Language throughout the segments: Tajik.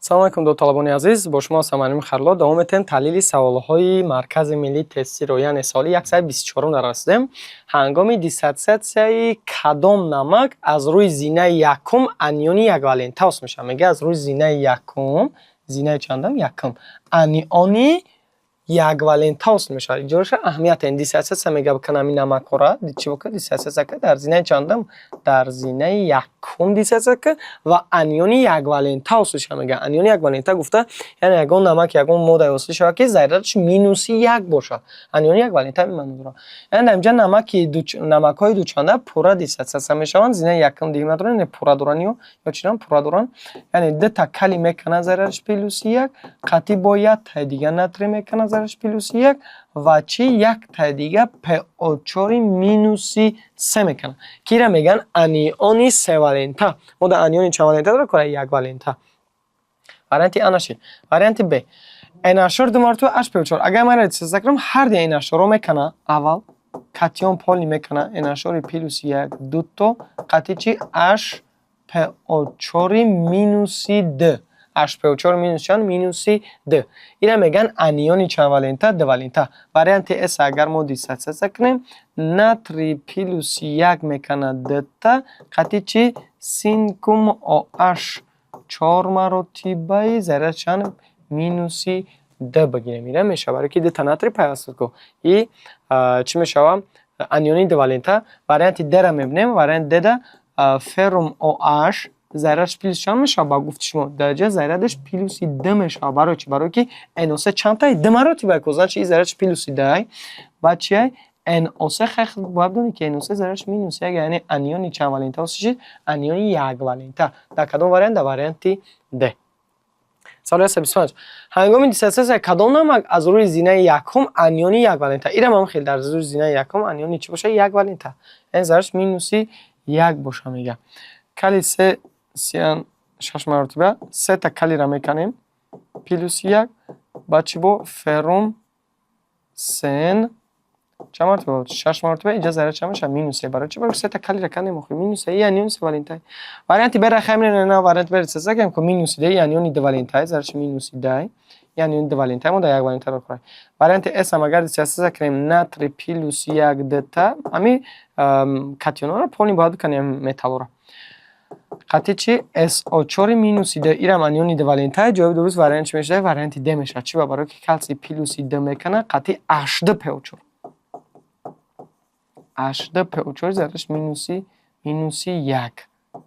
салом алейкум до талабони азиз, бо шумо Самарим Харло давом метем таҳлили саволҳои Маркази миллии тестиро, яъне соли 124 дар расидем. Ҳангоми диссертсияи кадом намак аз рӯи зинаи якум аниони яквалентаус мешавад? Мега аз рӯи зинаи якум, зинаи чандам? Якум аниони яквалентаус мешавад. Инҷоша аҳамияти ин диссертсия мега биканами намакора чӣ бокад диссертсия дар зинаи чандам? Дар зинаи якум диссертсия ва аниони яквалентаус мега. Аниони яквалента гуфта яъне ягон намак ягон модда ҳосил шавад ки зарраташ минуси 1 бошад. Аниони яквалента маъно дорад. Яъне дар инҷа намакҳои дучанда пурра диссертсия мешаванд. Зинаи якум дигар надорад, яъне пурра доранд ё чӣ пурра доранд. Яъне дата кали меканад зарраташ плюси 1, қатъи бо ятаи дигар натрий меканад плюс 1 ва чи як та дига PO4 минуси 3 мекана. Кира меган аниони севалента. Мо да аниони чанд валента дора кора як валента. Варианти А наши. Варианти Б. NH4 ду мартаба HPO4. Агар ман диссертсия кардам ҳар ди NH4 мекана. Аввал катион поли мекана NH4 плюс 1 дуто қатъи чи HPO4 минуси D. HPO4 минус чанд? Минуси D. Ина меган аниони чанд валента? Д валента. Варианти С агар мо диссертсия кунем, натрий плюс 1 мекана Д-та қатъи чи синкум OH 4 маротибаи заряд чанд? Минуси Д бигирем. Ина мешава барои ки Д-та натрий пайваст ку. И чӣ мешава? Аниони Д валента. Варианти Д-ра мебинем. Варианти Д-да феррум OH зарядаш плюс чанд мешавад? Ба гуфти шумо дараҷа зарядаш плюси Д мешавад. Барои чӣ? Барои ки NO3 чандтаи Д маротиба ку. Значи ин зарядаш плюси Д ва чи NO3 хахил бояд донӣ ки NO3 зарядаш минуси 1, яъне аниони чанд валента ҳастиш? Аниони як валента. Дар кадом вариант? Дар варианти Д. Соли 125. Ҳангоми диссертсия кадом намак аз рӯи зинаи якум аниони як валента? Ира ман хел дар рӯи зинаи якум аниони чӣ боша? Як валента. Яъне зарядаш минуси 1 боша мега. Кали се сиан 6 маротиба, се та калира меканем плюс 1 ба чӣ бо феррум сен чанд маротиба? 6 маротиба. Инҷа заряд чанд мешавад? Минус 1. барои чӣ? Барои се та калира канем охир минус 1 аниони се валента. Варианти Б ра хамин на варианти Б диссертсия кардем ки минуси 2 аниони Д валента зарядаш минуси 2 аниони Д валента мо да як валента ро кора. Варианти С ам агар диссертсия кардем натрий плюс 1 Д-та ами катионора полни бояд биканем металлора. қатъи чи SO4 минуси Д. Ирам аниони Д валента. ҷавоби дуруст вариант чӣ мешавад? Варианти Д мешавад. Чӣ? Барои ки калци плюси Д мекана қатъи H2PO4. H2PO4 зарядаш минуси 1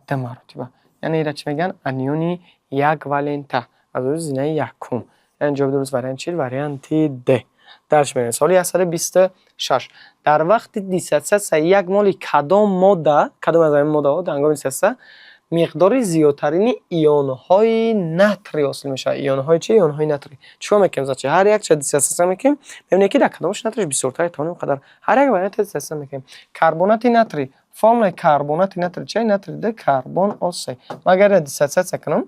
Д маротиба. Яъне ира чӣ меган? Аниони як валента аз рӯи зинаи якум. яъне ҷавоби дуруст вариант чи? Варианти Д. дарш мерем. Соли 126. дар вақти диссертсия як моли кадом модда аз ин моддаҳо дар ҳангоми диссертсия миқдори зиёдтарини ионҳои натрий ҳосил мешавад. Ионҳои чӣ? Ионҳои натрий. Чиқор мекунем? Значи ҳар як ча диссертсия мекунем, мебинем ки дар кадомаш натрийш бисёртар тавонем қадар ҳар як варианти диссертсия мекунем. Карбонати натрий. формулаи карбонати натрий чӣ? Натрий Д карбон О3. Ма агар диссертсия кунам,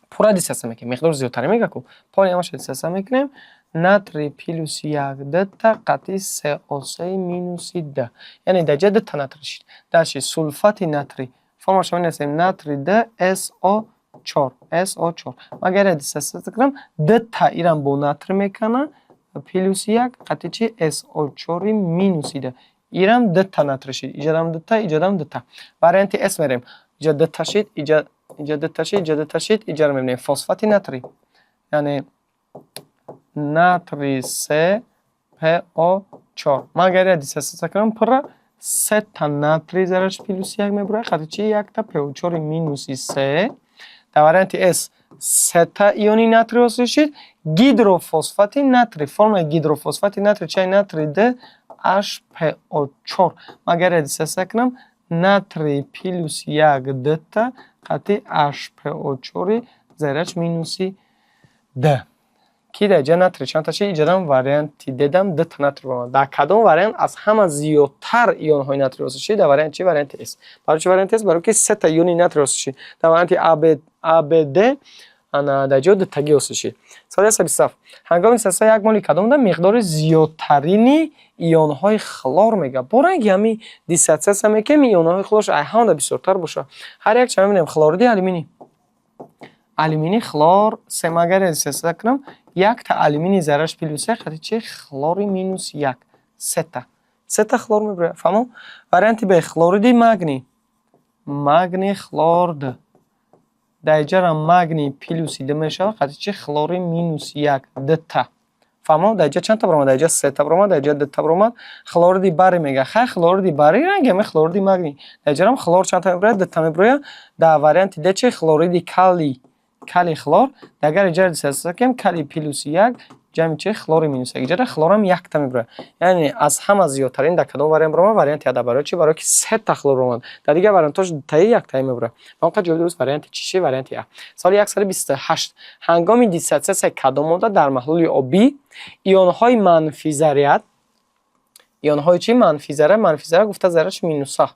пурра диссертсия мекунем. миқдори зиёдтари мега ку. поли ҳамаша диссертсия мекунем. натрий плюс 1 Д-та қатъи CO3 минуси Д. Яъне дар ҷа Д-та натрий шид. дарши сулфати натрий. формула шумо менависем натрий Д SO4. SO4. Агар диссертсия кунам, Д-та ирам бо натрий мекана плюси 1 қатъи чи SO4 минуси Д. Ирам Д-та натрий шид. иҷодам Д-та, иҷодам Д-та. Варианти С мерем. иҷа Д-та шид, иҷа Д-та шид, иҷа Д-та шид, иҷаро мебинем. фосфати натрий. Яъне натрий CPO4. ма агар диссертсия кунам, пурра се та натрий зарядаш плюс 1 мебурад қатъи чи 1 та PO4 минуси 3. дар варианти С се та иони натрий ҳосил шид. гидрофосфати натрий. формулаи гидрофосфати натрий чӣ? Натрий Д HPO4. ма агар диссертсия кунам, натрий плюс 1 Д-та қатъи HPO4 зарядаш минуси Д. ки дар ҷа натрий чандта шид? иҷодам варианти Д-дам Д-та натрий бомад. дар кадом вариант аз ҳама зиёдтар ионҳои натрий ҳосил шид? дар варианти чи? Варианти С. барои чи варианти С? Барои ки се та иони натрий ҳосил шид. дар варианти ABD дар ҷо Д-таги ҳосил шид. соли 127. ҳангоми диссертсия як моли кадом да миқдори зиёдтарини ионҳои хлор мега. бо ранги ҳами диссертсия мекунем ионҳои хлорш ҳамда бисёртар боша. ҳар як ча мебинем хлориди алюминий. алюминий хлор се магар استفاده کنم یک تا آلومینی ذرهش پلوس یک خاطر چی خلوری مینوس یک سه تا خلور میبره فهمو وارینتی به خلوریدی مگنی خلورد در اینجا مگنی پلوسی ده میشه خاطر چی خلوری مینوس یک دتا فهمو در اینجا چند تا برامد در اینجا سه تا برامد در اینجا دتا برامد خلوریدی باری میگه خیلی خلوریدی باری رنگه می خلوریدی مگنی در اینجا هم خلور چند تا میبره دتا میبره در وارینتی ده چی خلوریدی کلی خلور اگر اینجا استفاده کنیم کلی پلوس یک جمع چه خلور مینوس یک اینجا خلورم یک تا میبره یعنی از همه زیادترین در کدوم واریم برام وارینت یاد برای چی برای که سه تا خلور اومد در دیگه وارینتش تایی یک تا میبره اونقدر جلو درست وارینت چی وارینت یا سال 128 هنگام دیساتسیس کدوم در محلول آبی ایون‌های منفی ذریت ایون‌های چی منفی ذره گفته ذرهش مینوسا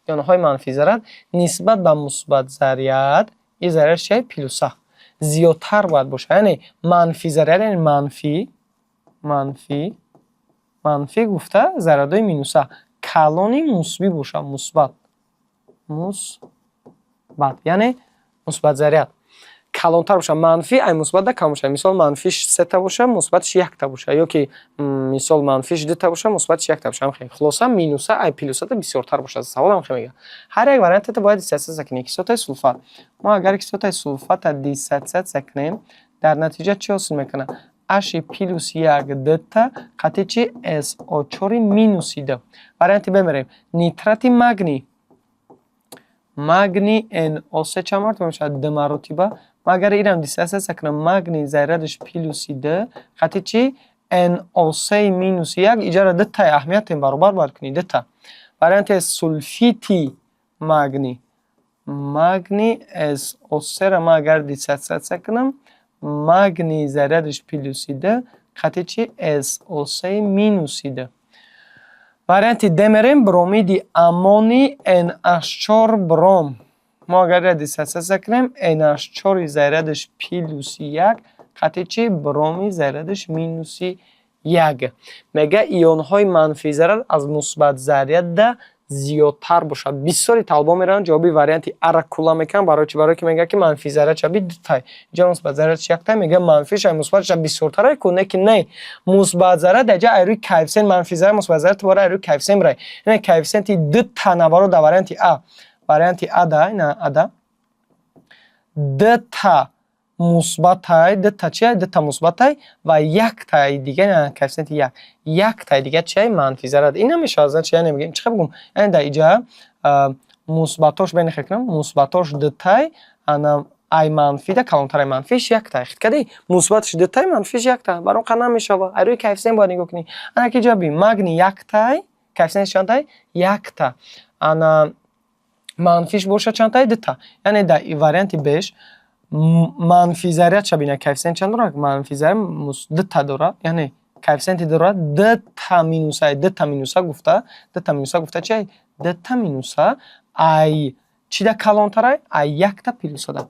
ایون‌های منفی ذره نسبت به مثبت ذریت این ذرهش چیه پلوسا زیادتر باید باشه یعنی منفی ذره یعنی منفی گفته ذره‌های مینوسا کلونی مثبت باشه مثبت یعنی مثبت ذریت کلانتر باشه منفی ای مثبت ده کم باشه مثال منفیش 3 تا باشه مثبتش 1 تا باشه یا که مثال منفیش 2 تا باشه مثبتش 1 تا باشه خیلی خلاصا مینوسا ای پلوسا بسیارتر باشه سوالم خیلی میگه هر یک وارینت تو باید استفاده کنی کیسوتای سولفات ما اگر کیسوتای سولفات دیساتسیت کنیم در نتیجه چی حاصل میکنه اش پلوس 1 دتا قطعی چی SO4 مینوس ده وارینت ببریم نیترات مگنی NO3 چمارت میشه د مراتبه ما اگر اینم دیساتسیت کنم مگنی ذرهش پلوسی ده خاطر چی NO3 مینوس 1 ایجاد دتا اهمیت برابر باید کنی دتا وارینت سولفیتی مگنی SO3 را ما اگر دیساتسیت کنم مگنی ذرهش پلوسی ده خاطر چی SO3 مینوسی ده وارینت دمریم برومید امونی NH4 بروم ما اگر دیساتسیت کنیم NH4 ذرهش پلوسی 1 خاطر چی برومی ذرهش مینوسی 1 میگه ایون های منفی ذره از مثبت ذریت ده زیادتر باشه بسیاری طلبا میرن جوابی وارینت ار کلا میکنن برای که میگه که منفی ذره چه 2 تا جا مثبت ذره چه 1 تا میگه منفیش مثبتش بسیارتر کنه که نه مثبت ذره در جا ایروی کوفیشنت منفی ذره مثبت ذره تو برای ایروی کوفیشنت برای یعنی کوفیشنت 2 تا نوارو در وارینت ا ده نه ادا 2 تا مثبت های 2 تا چیه 2 تا مثبت های و 1 تا دیگه نه کوفیشنت 1 تا دیگه چیه منفی ذره این نمیشه از چیه نمیگیم چه بگم یعنی در اینجا مثبتاش بین خکنم مثبتاش 2 تا انا ای منفی ده کلانتر منفیش 1 تا خد کدی مثبتش 2 تا منفیش 1 تا برام قنا میشه و ایروی کوفیشنت باید نگاه کنی انا کی جوابی مگنی 1 تا کوفیشنت چند تا 1 تا انا منفیش باشه چند تا 2 تا یعنی در این وارینت بهش منفی ذره چه بینه کوفیشنت چند داره منفی ذره 2 تا داره یعنی کوفیشنت داره 2 تا مینوس گفته 2 تا مینوس گفته چه 2 تا مینوس ای چی ده کلانتر ای 1 تا پلوس ده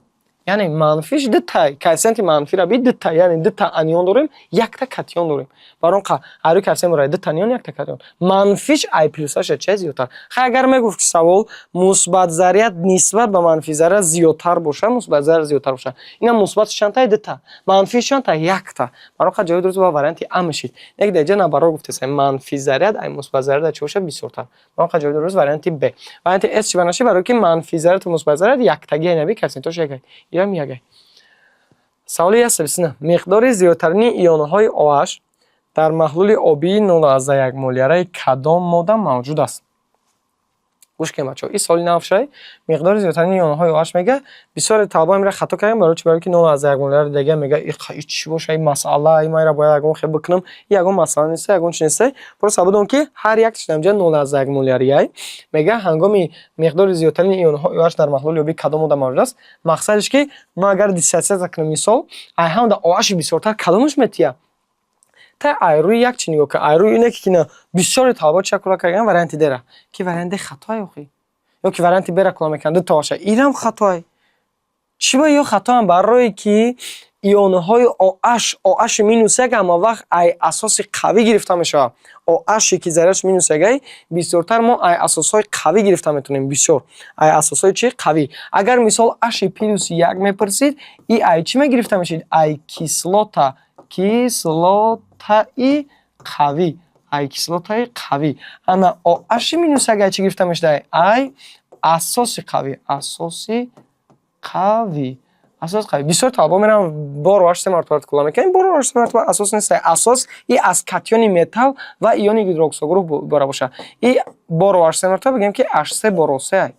یعنی منفیش 2 تا کوفیشنت منفی را 2 تا یعنی 2 تا انیون داریم 1 تا کاتیون داریم برای اون هر کوفیشنت را 2 تا انیون 1 تا کاتیون منفیش ای پلوسش چه زیادتر اگر میگفت که سوال مثبت ذریت نسبت به منفی ذره زیادتر باشه مثبت ذره زیادتر باشه اینا مثبت چند تا 2 تا منفیش چند تا 1 تا برای اون جواب درست با وارینت ا میشید یک دیگه نه برای گفته منفی ذریت ای مثبت ذره چه باشه بسیارتر برای اون جواب درست وارینت ب وارینت اس چی بنشه برای که منفی ذره تو مثبت ذره 1 تا نبی کوفیشنتش 1 یا میگه سوال 1 مقدار زیادترین ایون‌های OH در محلول آبی 0.1 مولیاره کدام ماده موجود است گوش کنید بچه‌ها این سوالی نافشه مقدار زیادترین ایون‌های OH میگه بسیار طلبا میره خطا کردن برای که 0.1 مولیاره دیگه میگه این چی باشه این مسئله این ما را باید اگه خیلی بکنم یگو مسئله نیست یگو چیز نیست برای سبب اون که هر یک چیز اینجا 0.1 مولیاره میگه هنگامی مقدار زیادترین ایون‌های OH در محلول آبی کدام ماده موجود است مقصدش که ما اگر دیساتسیت کنیم مثال ای هم در OH بسیارتر کدامش میتیه تا ایروی یک چی نگاه که ایروی اینه که نه بسیار طلبا چک کردن وارینت داره که وارینت خطای اخی یا که وارینت بره کلا میکنه 2 تا باشه اینم خطای اشتباه یا خطا هم برای که ایونهای OH مینوس یک اما وقت ای اساس قوی گرفته میشه. OH که ذرهش مینوس یک بسیارتر ما ای اساس های قوی گرفته میتونیم. بسیار ای اساس های چی قوی. اگر مثال H پلوس یک میپرسید ای چی میگرفته میشید؟ ای کیسلوتا ای قوی. ای کیسلوتا قوی. اما OH مینوس یک چی گرفته میشه؟ ای اساس قوی. اساس قوی. بسیار طالبا میرم بار و 8 مرتبه تکرار میکنم. بار و 8 مرتبه اساس نیست. اساس ای از کاتیون متال و ایون هیدروکسو گروپ باره باشه. ای بار و 8 مرتبه بگیم که H3 بار 3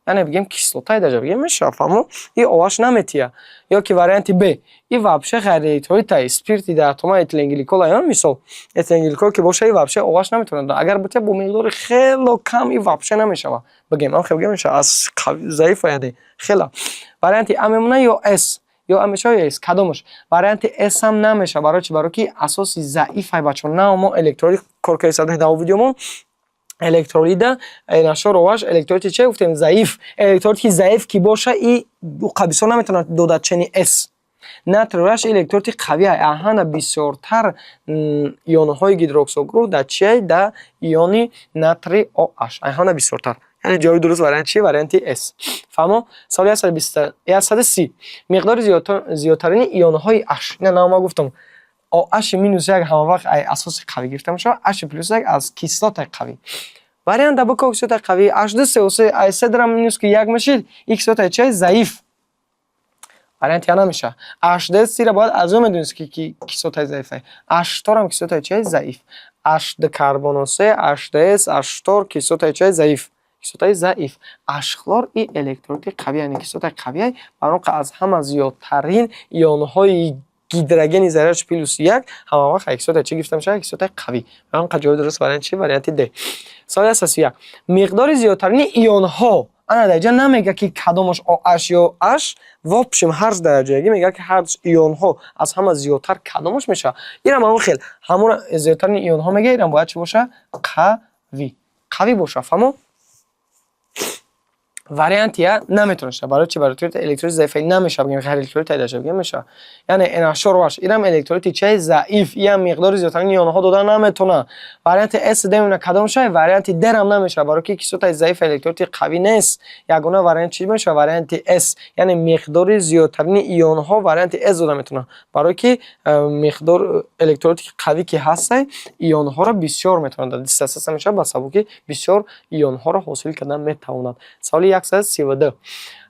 یعنی بگیم کیسلوتا درجه بگیم میشه فهمو ای OH نمیتیه. یا که وارینت B ای вообще غیر الکترولیت اسپیرت در اتم اتیلن گلیکول ایون مثال اتیلن گلیکول که باشه ای вообще OH نمیتونه. اگر باشه با مقدار خیلی کم ای вообще نمیشه. بگیم من خیلی میشه از ضعیف یعنی خیلی وارینت ام میمونه یا اس یا همیشه یا اس کدومش وارینت اس هم نمیشه. برای چی؟ برای که اساسی ضعیفه بچه‌ها. نه ما الکترولیت کورکای صد در ویدیومون الکترولیت نشور روش الکترولیت چه گفتیم ضعیف. الکترولیت ضعیف کی باشه ای قبیسا نمیتونه دو چنین اس ناتروش الکترولیت قوی اهانه بسیارتر ایون های هیدروکسو گروپ در چی در ایونی ناتری OH اهانه بسیارتر. یعنی جواب درست وارینت چی؟ وارینت اس. فهمو؟ سوال 130 مقدار زیادترین ایون های H نه ما گفتم OH مینوس یک همه وقت ای اساس قوی گرفته میشه. H پلوس یک از کیسلات قوی. وارینت دبو کیسلات قوی H2SO3 ای 3 درم مینوس که یک میشید کیسلات چه ضعیف. وارینت یا نمیشه. H2 را باید از اون میدونید که کیسلات ضعیفه. H4 هم کیسلات چه ضعیف. H2 کربن 3 H2S H4 کیسلات چه ضعیف. کیسلات ضعیف. اشخلور ای الکترولیت قوی یعنی کیسلات قوی برای از همه زیادترین ایون های هیدروژن ذره‌اش پلوس یک همه وقت کیسلات چی گرفته میشه؟ کیسلات قوی. برای جواب درست وارینت چی؟ وارینت د. سوال اساسی مقدار زیادترین ایون ها انا درجه نمیگه که کدومش OH یا H واپشم هر درجه میگه که هر ایون ها از همه زیادتر کدومش میشه. اینم همون خیلی همون زیادترین ایون ها میگه اینم باید چی باشه؟ قوی باشه. فهمو؟ وارینت یا نمیتونه شه. برای چی؟ برای الکترولیت ضعیف نمیشه بگیم غیر الکترولیت درجه بگیم میشه. یعنی انشار واش اینم الکترولیت چه ضعیف این مقدار زیادترین ایون ها دادن نمیتونه. وارینت اس دمونه کدوم شه؟ وارینت د هم نمیشه برای که کیسلات ضعیف الکترولیت قوی نیست. یگانه وارینت چی میشه؟ وارینت اس یعنی مقدار زیادترین ایون ها وارینت اس داده میتونه. برای که مقدار الکترولیت قوی که هست ایون ها را بسیار میتونه داد. اساس میشه با سبب که بسیار ایون ها را حاصل کردن میتواند. سوال 132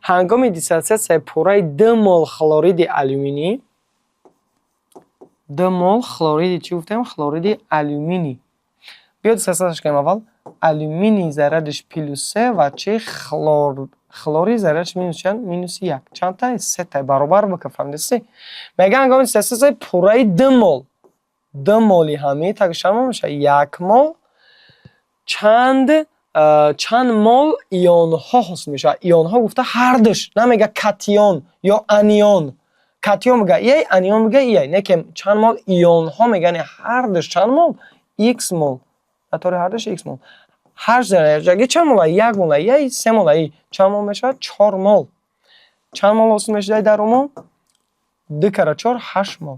هنگام دیسوسیاسیون پورای 2 مول خلورید آلومینی 2 مول خلورید چی گفتم؟ خلورید آلومینی. بیاد دیسوسیاسیونش کنیم. اول آلومینی ذره‌اش پلوس 3 و چه خلوری ذره‌اش مینوس چند؟ مینوس 1 چند تا؟ 3 تا برابر بکن فهمیدی؟ 3 میگه هنگام دیسوسیاسیون پورای 2 مول 2 مولی همه تکشم میشه 1 مول چند مول ایون ها حاصل میشه. ایون ها گفته هر دوش نمیگه کاتیون یا انیون. کاتیون میگه ای انیون میگه ای نه که چند مول ایون ها میگن هر دوش چند مول x مول طور هر دوش x مول هر ذره چند مول 1 مول یا 3 مول چند مول میشه 4 مول چند مول حاصل میشه در اون 2 کره 4 8 مول.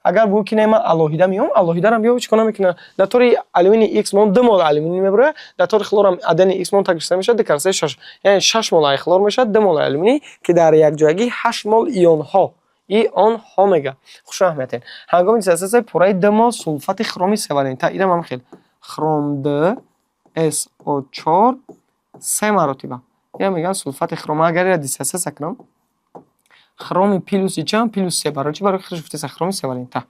اگر بو که ما الوهیده میام الوهیده رو بیاو چیکار میکنه در طور آلومینی x مول 2 مول آلومینی میبره در طور خلور هم ادن x مول تکثیر میشه دکرسه 6 یعنی 6 مول خلور میشه 2 مول آلومینی که در یک جایگی 8 مول ایون ها میگه. خوش آمدین. هنگام دیسوسیاسیون پورای 2 مول سولفات خرومی 3 والنتا اینم هم خیلی خروم 2 SO4 3 مراتبه یا میگن سولفات خروم. اگر دیسوسیاسیون کنم خروم پلوس چند پلوس 3 برای چی؟ برای خودش گفته خروم 3 والنتا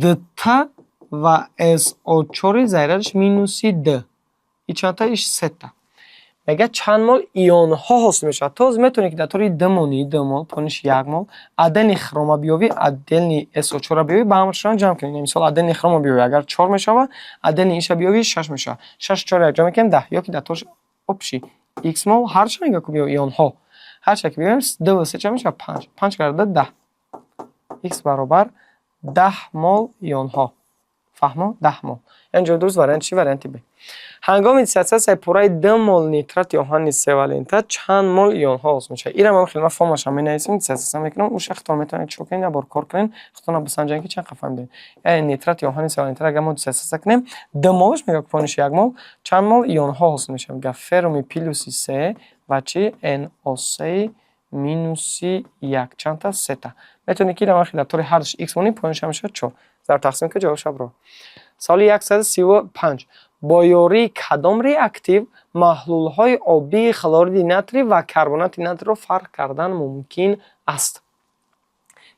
دتا و SO4 ذره‌اش مینوس 2 این چند تا ایش 3 تا میگه چند مول ایون ها حاصل میشه. تو میتونی که در طور 2 مول پونش 1 مول ادن خروم بیاوی ادن SO4 بیاوی با همشون جمع کنی. مثلا ادن خروم بیاوی اگر 4 میشه و ادن ایش بیاوی 6 میشه 6 4 جمع کنیم 10 یا که در طور اپشی x مول هر چی میگه که بیاوی ایون ها هر چی که بیایم 2 و 3 چه میشه 5 کرده 10 x برابر 10 مول ایون ها. فهمو 10 مول. اینجا درست وارنت چی؟ وارنت ب. هنگام دیساتسیاسیون پورای 10 مول نیترات یوهان سه چند مول ایون ها حاصل میشه. اینم خیلی ما فرمش هم می‌نویسیم دیساتسیاسیون میکنم اون شخص میتونید چک کنید یا بار کار کنید خودتون بسنجین که چند فهمیدین. یعنی نیترات یوهان سه اگر ما دیساتسیاسیون کنیم 10 مولش میگه پونش 1 مول چند مول ایون ها حاصل میشه. میگه فرمی پلوسی 3 و چی NO3 مینوسی 1 چند تا 3 تا. میتونید که در خیلی طور هرش x مونی پونش هم شد چو. ضرب تقسیم که جوابش برو. سال 135 با یاری کدام ریاکتیو محلول های آبی کلورید ناتری و کربنات ناتری رو فرق کردن ممکن است.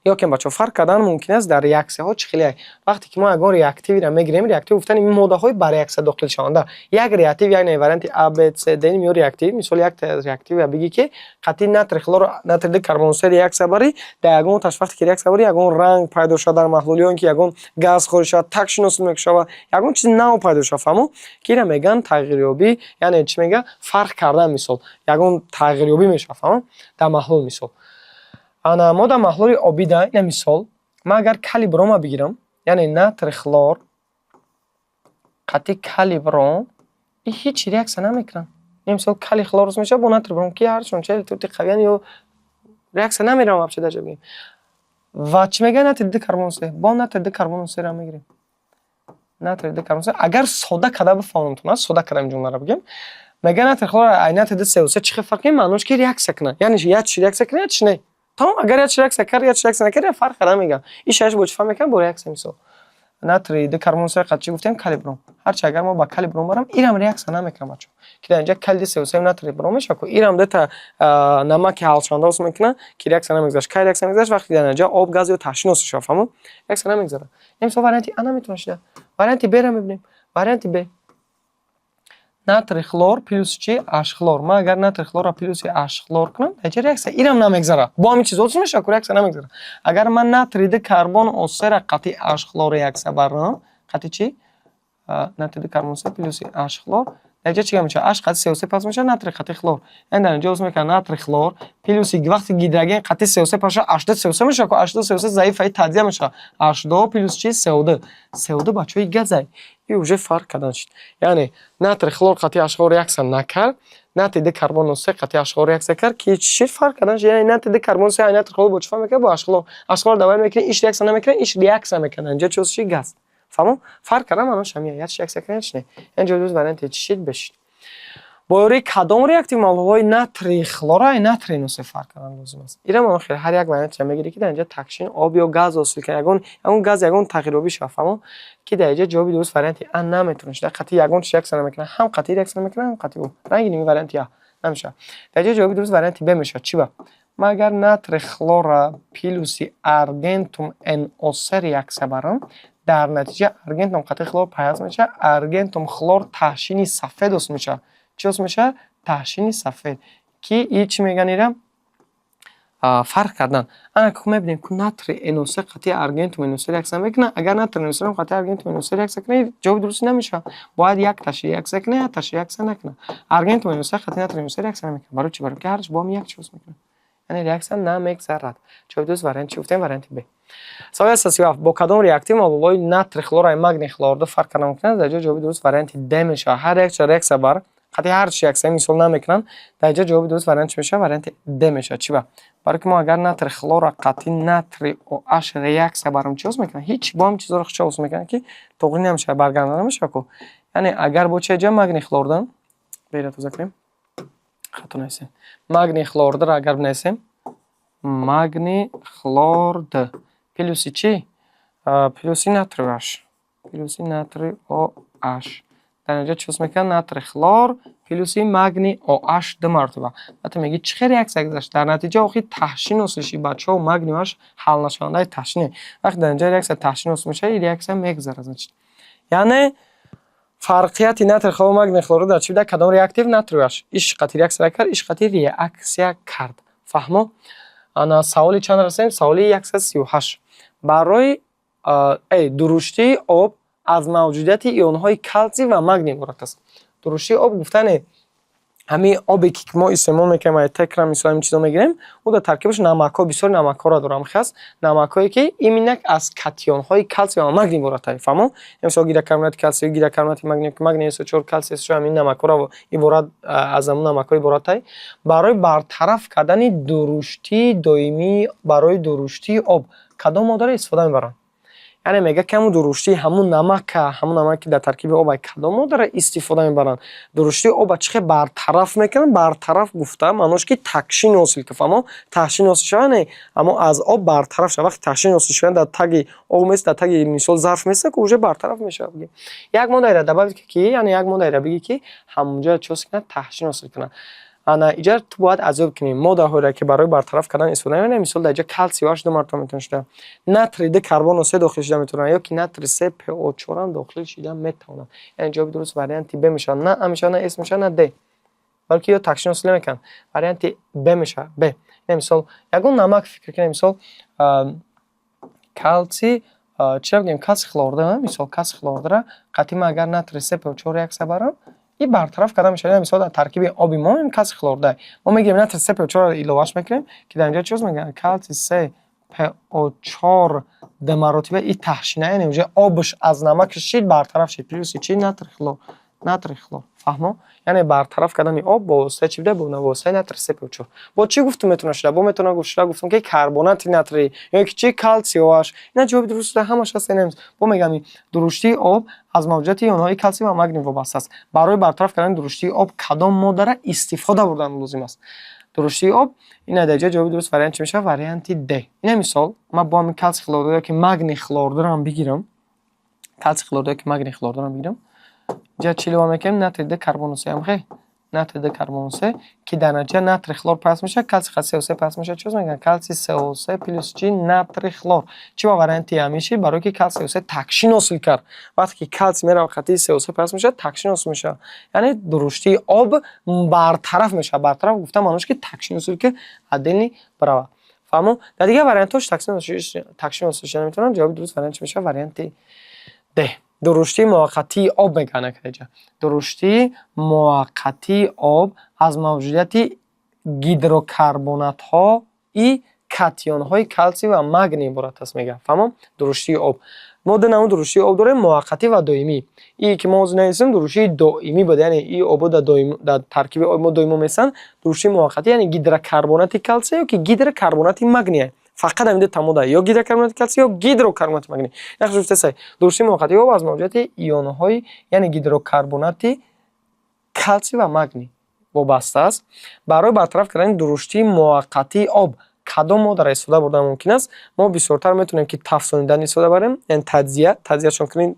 یا که بچه فرق کردن ممکن است در ریاکسیون ها خیلی وقتی که ما اگر ریاکتیوی را میگیریم ریاکتیو گفتن این ماده های بر ریاکسیون داخل شونده یک ریاکتیو یک نیورنت A B C D میو ریاکتیو مثال یک ریاکتیو بگی که قطعی ناتری کلور ناتری کربن سه ریاکسیون بری در یگون تاش وقتی که ریاکسیون بری یگون رنگ پیدا شده در محلول یا اینکه یگون گاز خورش شد تکشنوس میشه یگون چیز نو پیدا شد فهمو که را میگن تغییریابی یعنی چی میگه فرق کردن مثال یگون تغییریابی میشه فهمو در محلول مثال انا ما در محلول آبی ده این مثال ما اگر کلی بروم بگیرم یعنی ناتری کلور قطعی کلی بروم این هیچ ریاکسیون نمیکنن این مثال کلی کلورس میشه با ناتری بروم که هرچون چه تو قویان یا ریاکسیون نمیرم چه درجه بگیم و چی میگه ناتری کربن سه با ناتری کربن سه را میگیریم ناتری کربن سه اگر سودا کدا بفهمم تو سودا کدا این جمله را بگیم میگه ناتری کلور عینات د سه چه فرقی معنیش که ریاکسیون کنه یعنی یا چی ریاکسیون کنه چی نه تمام اگر یک ریاکسیون کرد یا ریاکسیون نکرد فرق نمیکنه این شش بوچ فهم میکنه با ریاکسیون مثال ناتری د کربن سه قطعی گفتیم کلی بروم هرچی اگر ما با کلی بروم برم اینم ریاکسیون نمیکنه بچه که اینجا کلی سه ناتری بروم میشه که اینم دتا نمک حل شونده است میکنه که ریاکسیون نمیگذاره کی ریاکسیون میگذاره وقتی در اینجا آب گاز یا تشنوس شو فهمو ریاکسیون نمیگذاره این سو وارنتی انا میتونه شه وارنتی ب را میبینیم وارنتی ب ناتری کلور پلوس چی اش کلور ما اگر ناتری کلور را پلوس اش کلور کنم چه ریاکسیون اینم نمیگذاره با همین چیز اوتش میشه که ریاکسیون نمیگذاره اگر من ناتری د کربن اکسید را قطعی اش کلور ریاکسیون برم قطعی چی ناتری د کربن سه پلوس اش کلور اینجا چی میشه اش قطعی CO3 پس میشه ناتری قطعی کلور این در اینجا میکنه ناتری کلور پلوس وقتی گیدرگین قطعی CO3 پس H2CO3 میشه که H2CO3 ضعیف ای تجزیه میشه H2 پلوس چی CO2 بچه‌ای گازه این وجه فرق کردن شد یعنی ناتری کلور قطعی اش کلور ریاکسیون نکرد ناتری د کربن سه قطعی اش کلور ریاکسیون کرد که چی فرق کردن یعنی ناتری د کربن سه ناتری کلور با چه میکنه با اش کلور دوام میکنه ایش ریاکسیون نمیکنه ایش ریاکسیون میکنه اینجا چی گاز فهمو فرق کردن معنیش همینه یا چی ریاکسیون کنه نه اینجا دوست وارنت چی بشه با یاری کدام ریاکتیو محلول ناتری کلور ناتری نوس فرق کردن لازم است اینا ما خیلی هر یک وارنت میگیره که در اینجا تکشین آب یا گاز حاصل کنه اون گاز یگون تغییریابی شو فهمو که در اینجا جوابی درست وارنت ان نمیتونه در قطعی یگون ریاکسیون میکنه هم قطعی ریاکسیون میکنه هم قطعی او رنگی نمی وارنت یا نمیشه در اینجا جوابی درست وارنت ب میشه چی با ما اگر ناتری کلور پلوس ارگنتوم NO3 ریاکسیون برام در نتیجه ارگنتوم قطعی کلور پیاز میشه ارگنتوم کلور تهشینی سفید است میشه چیز میشه تهشینی سفید که هیچ میگن ایرم فرق کردن انا که میبینیم که ناتری NO3 قطعی ارگنتوم NO3 ریاکسیون میکنه اگر ناتری NO3 قطعی ارگنتوم NO3 ریاکسیون کنه جواب درست نمیشه باید یک تاش ریاکسیون کنه یا تاش ریاکسیون نکنه ارگنتوم NO3 قطعی ناتری NO3 ریاکسیون میکنه برای چی برای که هرچ با هم یک چیز میکنه یعنی ریاکسیون نمیگذرد جواب درست وارنت چی گفتیم وارنت ب سوال 37 با کدام ریاکتیو محلول ناتری کلور مگنی کلور دو فرق کردن ممکن است در جواب درست وارنت د میشه هر یک ریاکسیون بر قطعی هر چی ریاکسیون مثال نمیکنن در اینجا جواب درست وارنت میشه وارنت د میشه چی با برای که ما اگر ناتری کلور قطعی ناتری او اش ریاکسیون برام چیز میکنه هیچ با هم چیزا رو چیز میکنه که توقی نمیشه برگردان نمیشه کو یعنی اگر با چه جا مگنی کلور دن بیره تو ذکریم خطا نیست مگنی کلور در اگر بنویسیم مگنی کلور د پلوس چی پلوس ناتری اش پلوس ناتری او اش در اینجا چیز میکنه ناتری کلور پلوس مگنی او اش د مرتبه حتی میگه چه ریاکسیون گذاشت در نتیجه اخی تهشین وسشی بچه و مگنی اش حل نشونده تهشینه وقتی در اینجا ریاکسیون تهشین وس میشه این ریاکسیون میگذره ازش یعنی فرقیت ناتری کلور و مگنی کلور در چی بوده کدام ریاکتیو ناتری اش ایش قطعی ریاکسیون کرد ایش قطعی ریاکسیون کرد فهمو انا سوالی چند رسیم سوالی 138 برای درشتی آب از موجودیت ایون های کلسیم و مگنی عبارت است درشتی آب گفتن ҳамин обе ки мо истеъмол мекунем ва текрам мисол ҳамин чизо мегирем ӯ дар таркибаш намакҳо бисёр намакҳоро дорам хас намакҳое ки иминак аз катионҳои калсий ва магний иборатанд фаҳмо мисол гидрокарбонати калсий гидрокарбонати магний магний SO4 калсий SO4 ҳамин намакҳоро иборат аз ҳамун намакҳо иборатанд барои бартараф кардани дурушти доимӣ барои дурушти об кадом моддаро истифода мебаранд яъне мега ки ҳамун дурушти ҳамун намак ки дар таркиби об кадом моддаро истифода мебаранд дурушти об чӣ хел бартараф мекунанд бартараф гуфта маънош ки такшин ҳосил ки фаҳмо такшин ҳосил шаване аммо аз об бартараф шавад вақти такшин ҳосил шаванд дар таги об мест дар таги мисол зарф места ки уже бартараф мешавад як моддаро добавид ки яъне як моддаро биги ки ҳамунҷа чӣ ҳосил кунад такшин ҳосил кунад ана иҷа ту бояд азоб кунӣ моддаҳоро ки барои бартараф кардан истифода мебарем мисол дар ҷа калсий ва 2 мартаба метавонад шуда натрий 2 карбону 3 дохил шуда метавонад ё ки натрий 3 PO4 ам дохил шуда метавонад яъне ҷавоби дуруст варианти Б мешавад на А мешавад на С мешавад на Д балки ё такшин ҳосил намекунад варианти Б мешавад Б мисол ягон намак фикр кунем мисол калсий чӣ бигем калсий хлорид мисол калсий хлоридро қатъи ман агар натрий 3 PO4 реаксия барам и бартараф карда мешавад мисол дар таркиби оби мо калсий хлорид мо мегирем натрий 3 PO4 иловаш мекунем ки дар инҷа чӣ мегӯянд калсий 3 PO4 д маротиба и tahshina яъне уже обш аз намак шид бартараф шид плюс чи натрий хлор фаҳмо яъне бартараф кардани об бо воситаи чӣ буда бо воситаи натрий 3 PO4 бо чӣ гуфтум метавонад шуда бо метавонад гуфта гуфтум ки карбонати натрий ё ки чи калсий OH ина ҷавоби дуруст ҳамаш аст немис бо мегам дуруштии об аз мавҷудияти ионҳои калсий ва магний вобаста аст барои бартараф кардани дуруштии об кадом моддара истифода бурдан лозим аст дуруштии об ина дар ҷои ҷавоби дуруст вариант чӣ мешавад варианти Д ина мисол ман бо ҳамин калсий хлорид ё ки магний хлоридро бигирам калсий хлорид ё ки магний хлоридро бигирам ҷа чӣ илова мекунем натрий 2 карбону 3 ам хе натрий 2 карбону 3 ки дар натиҷа натрий хлор пайда мешавад калсий CO3 пайда мешавад чӣ мегӯянд калсий CO3 плюс чи натрий хлор чӣ ба варианти А мешавад барое ки калсий CO3 такшин ҳосил кард вақте ки калсий меравад қатъи CO3 пайда мешавад такшин ҳосил мешавад яъне дуруштии об бартараф мешавад бартараф гуфта маънош ки такшин ҳосил ки отдельный барава фаҳмо дар дигар вариантош такшин ҳосил шуда наметавонад ҷавоби дуруст вариант чӣ мешавад варианти Д дуруштии муваққатии об мегӯянд акаҷа дуруштии муваққатии об аз мавҷудияти гидрокарбонатҳо и катионҳои калсий ва магний иборат аст мегӯяд фаҳмо дуруштии об мо ду навъи дуруштии об дорем муваққатӣ ва доимӣ ие ки мо ҳозир нависем дуруштии доимӣ буд яъне ин обо дар таркиби об мо доимо месан дуруштии муваққатӣ яъне гидрокарбонати калсий ё ки гидрокарбонати магний фақат ҳамин ду тамода ё гидрокарбонати калсий ё гидрокарбонати магний як гуфтасай дуруштии муваққатии об аз мавҷудияти ионҳои яъне гидрокарбонати калсий ва магний вобаста аст барои бартараф кардани дуруштии муваққатии об кадом моддаро истифода бурдан мумкин аст мо бисёртар метавонем ки тафсонидан истифода барем яъне таҷзияшон кунем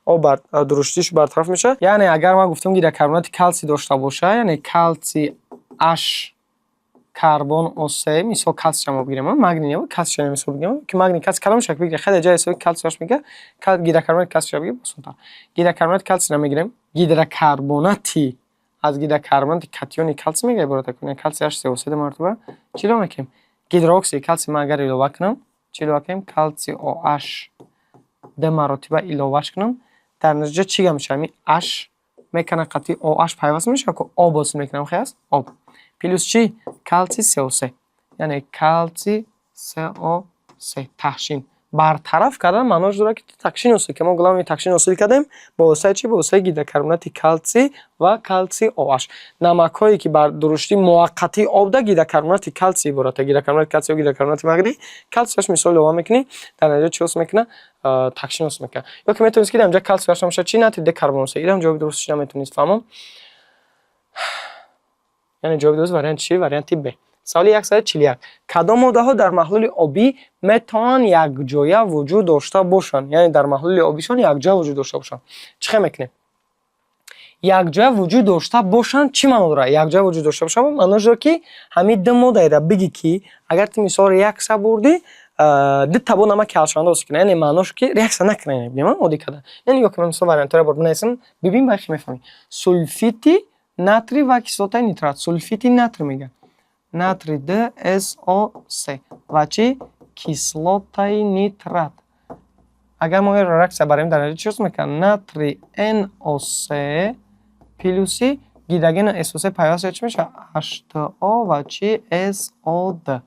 об дуруштиш бартараф мешавад яъне агар ман гуфтам гидрокарбонати калсий дошта боша яъне калсий H карбон O3 мисол калсийро бигирем магний небо калсийро мисол бигирем ки магний калсий калом шак бигирем хеле ҷай ҳисоби калсийш мега гидрокарбонати калсийро бигирем осонтар гидрокарбонати калсийро мегирем гидрокарбонати аз гидрокарбонати катиони калсий мега иборат кунем калсий HCO3 мартаба чӣ илова мекунем гидроксид калсий ман агар илова кунам чӣ илова кунем калсий OH 2 маротиба иловаш кунам дар натиҷа чӣ гап мешавад ин H мекана қатъи OH пайваст мешавад ки об ҳосил мекунам хест об плюс чи калсий CO3 яъне калсий CO3 такшин бартараф кардан маънош дорад ки такшин ҳосил ки мо гӯлам такшин ҳосил кардем бо воситаи чи бо воситаи гидрокарбонати калсий ва калсий OH намакҳое ки бар дуруштии муваққатии об да гидрокарбонати калсий иборат гидрокарбонати калсий ё гидрокарбонати магний калсийш мисол илова мекунӣ дар натиҷа чӣ ҳосил мекунад такшин ҳосил мекунад ё ки метавонистед ки дар инҷа калсий ҳошта бошад чи натрий 2 карбону 3 инам ҷавоби дуруст шуда метавонистед фаҳмом яъне ҷавоби дуруст варианти чи варианти Б саволи 141 кадом моддаҳо дар маҳлули обӣ метавонанд якҷоя вуҷуд дошта бошанд яъне дар маҳлули обишон якҷоя вуҷуд дошта бошанд чӣ хел мекунем якҷоя вуҷуд дошта бошанд чӣ маъно дорад якҷоя вуҷуд дошта бошанд маънош дорад ки ҳамин ду моддаро биги ки агар ту мисол реаксия бурдӣ ду табо намаки ҳалшаванда ҳосил кунад яъне маънош ки реаксия накунад бигем оддӣ кардан яъне ё ки ман мисол вариантҳоро бор бинависам бибин байхи мефаҳмӣ сулфити натрий ва кислотаи нитрат сулфити натрий мегӯянд натрий 2 SO3 ва чи кислотаи нитрат агар мо реаксия барем дар натиҷа чӣ ҳосил мекунад натрий NO3 плюси гидроген SO3 پیوست چی میشه؟ H2O و چی؟ SO2.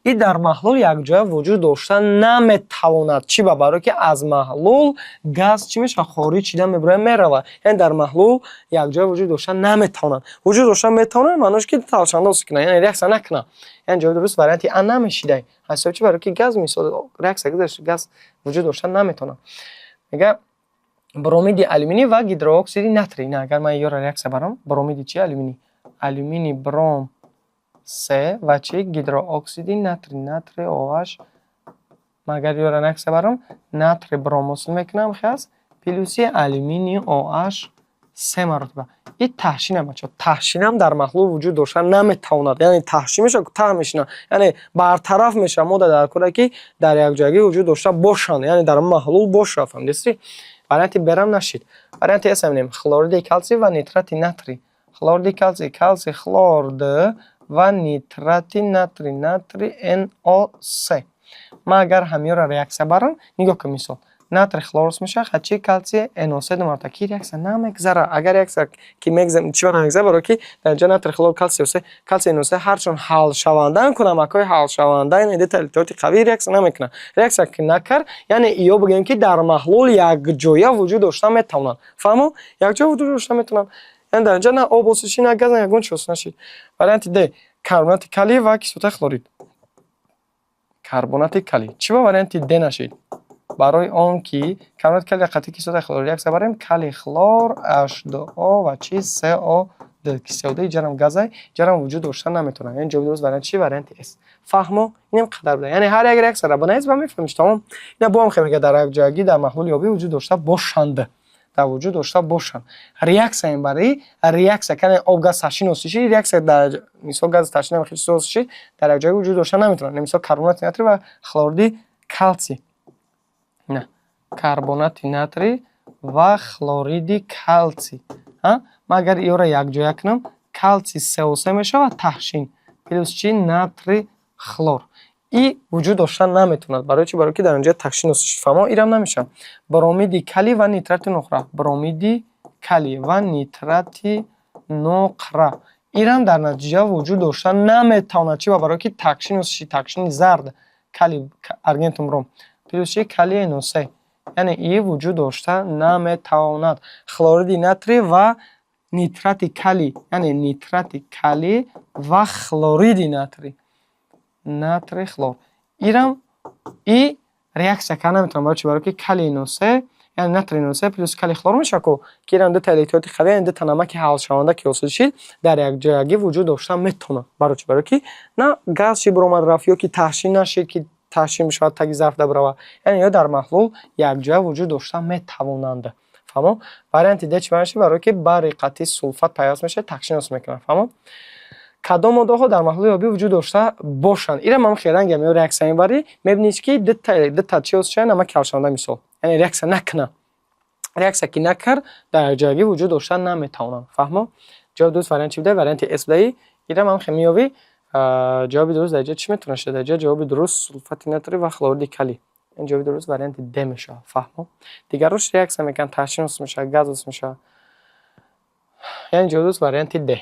این در محلول یک جای وجود داشتن نمیتواند. چی برای که از محلول گاز چی میشه؟ خارج شده میره. یعنی در محلول یک جای وجود داشتن نمیتواند. وجود داشتن میتواند معنیش که تلاشنداز کنه، یعنی ریاکسیون نکنه. یعنی جواب درست وارینت ا نمیشه. حساب چی برای که گاز میسازه ریاکسیون گاز وجود داشتن نمیتونه. میگه برومید آلومینی و گیدروکسید ناتری. نه اگر من یه ریاکسیون برام برومید چی آلومینی؟ آلومینی بروم 3 و چی؟ گیدروکسید ناتری OH. من اگر یه ریاکسیون برام ناتری بروموسیل میکنم خاص پلوسی آلومینی OH 3 مرتبه. این تحشین بچه تحشین هم در محلول وجود داشتن نمیتواند. یعنی تحشین میشه که ته میشینه، یعنی برطرف میشه ماده در کره که در یک جایی وجود داشته باشند، یعنی در محلول باشه. فهمیدی؟ وارینت برام نشید. وارینت اس می‌نیم خلورید کلسی و نیترات ناتری. خلورید کلسی خلورد و نیترات ناتری NO3. ما اگر همین را ریاکسیون برام نگاه کنیم مثال ناتری خلورس میشه خچی کلسی NO3 دو مرتبه کی ریاکسیون نمیگذره. اگر ریاکسیون کی میگذره چی نمیگذره برای که در جا ناتری خلور کلسی NO3 هر چون حل شونده کنه مکای حل شونده این الکترولیت قوی ریاکسیون نمیکنه. ریاکسیون که نکرد یعنی ایو بگیم که در محلول یک جای وجود داشته میتونن. فهمو؟ یک جای وجود داشته میتونن. یعنی در جا نه آب وسیشی نه گاز نه یگون چوس نشید. وارینت د کربنات کلی و کیسوت خلورید. کربنات کلی چی با وارینت د نشید؟ برای آن که کربنات کلی قطعی کیسوت خلورید یک بریم کلی خلور H2O و چی CO2 کیسوت جرم گازای جرم وجود داشته نمیتونه. یعنی جواب درست وارینت چی؟ وارینت اس. فهمو؟ اینم قدر بده. یعنی هر یک ریاکسیون را بنویس و میفهمیش. تمام. اینا با هم خیلی که در یک جایی در محلول یابی وجود داشته باشند. در وجود داشته باشند. ریاکسیون برای ریاکسیون کنه آب گاز تشین اوسیشی ریاکسیون در مثال گاز تشین خیلی اوسیشی در یک جایی وجود داشته نمیتونه. مثال کربنات ناتری و خلورید کلسی. نه کربنات ناتری و خلورید کلسی. ها ما اگر ایو را یک جای کنم کلسی CO3 میشه و تحشین پلوس چی ناتری خلور. ای وجود داشتن نمیتوند. برای چی؟ برای که در اونجا تکشین است. فهمو؟ ایرم نمیشه. برومید کلی و نیترات نقره. برومید کلی و نیترات نقره ایرم در نتیجه وجود داشتن نمیتواند. چی؟ برای که تکشین است. تکشین زرد کلی ارگنتوم بروم پلوس چی کلی NO3 یعنی ای وجود داشتن نمیتواند. خلورید ناتری و نیترات کلی یعنی نیترات کلی و خلورید ناتری خلور ایرم ای ریاکسیون کنه نمیتونه. برای که کلی NO3 یعنی ناتری NO3 پلوس کلی خلور میشه که ایرم دو تا الکترولیت قوی این دو تا نمک حل شونده که اصل شید در یک جایی وجود داشته میتونه. برای که نه گاز چی برومد رفت یا که تحشین نشید که تحشین میشه تا ظرف ده بره. یعنی یا در محلول یک جای وجود داشته میتوانند. فهمو؟ وارینت د چی میشه؟ برای که بار قطعی سولفات پیوست میشه تکشین است میکنه. فهمو؟ کدام ماده ها در محلول آبی وجود داشته باشند. اینا من خیلی رنگ میو ریاکسیون بری میبینید که دو تا چی است نمک کل شونده مثال یعنی ریاکسیون نکنه. ریاکسیون که نکرد در جایی وجود داشته نمیتونه. فهمو؟ جواب درست وارینت چی بوده؟ وارینت اس بده. اینا من خیلی میوی جواب درست در چی میتونه شده؟ جواب درست سولفات ناتری و خلورید کلی. این جواب درست وارینت د میشه. فهمو؟ دیگر روش ریاکسیون میکنن تحشین است میشه گاز است میشه. یعنی جواب درست وارینت د.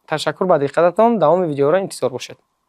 تشکر با دقتتان. دوام ویدیو را انتظار باشید.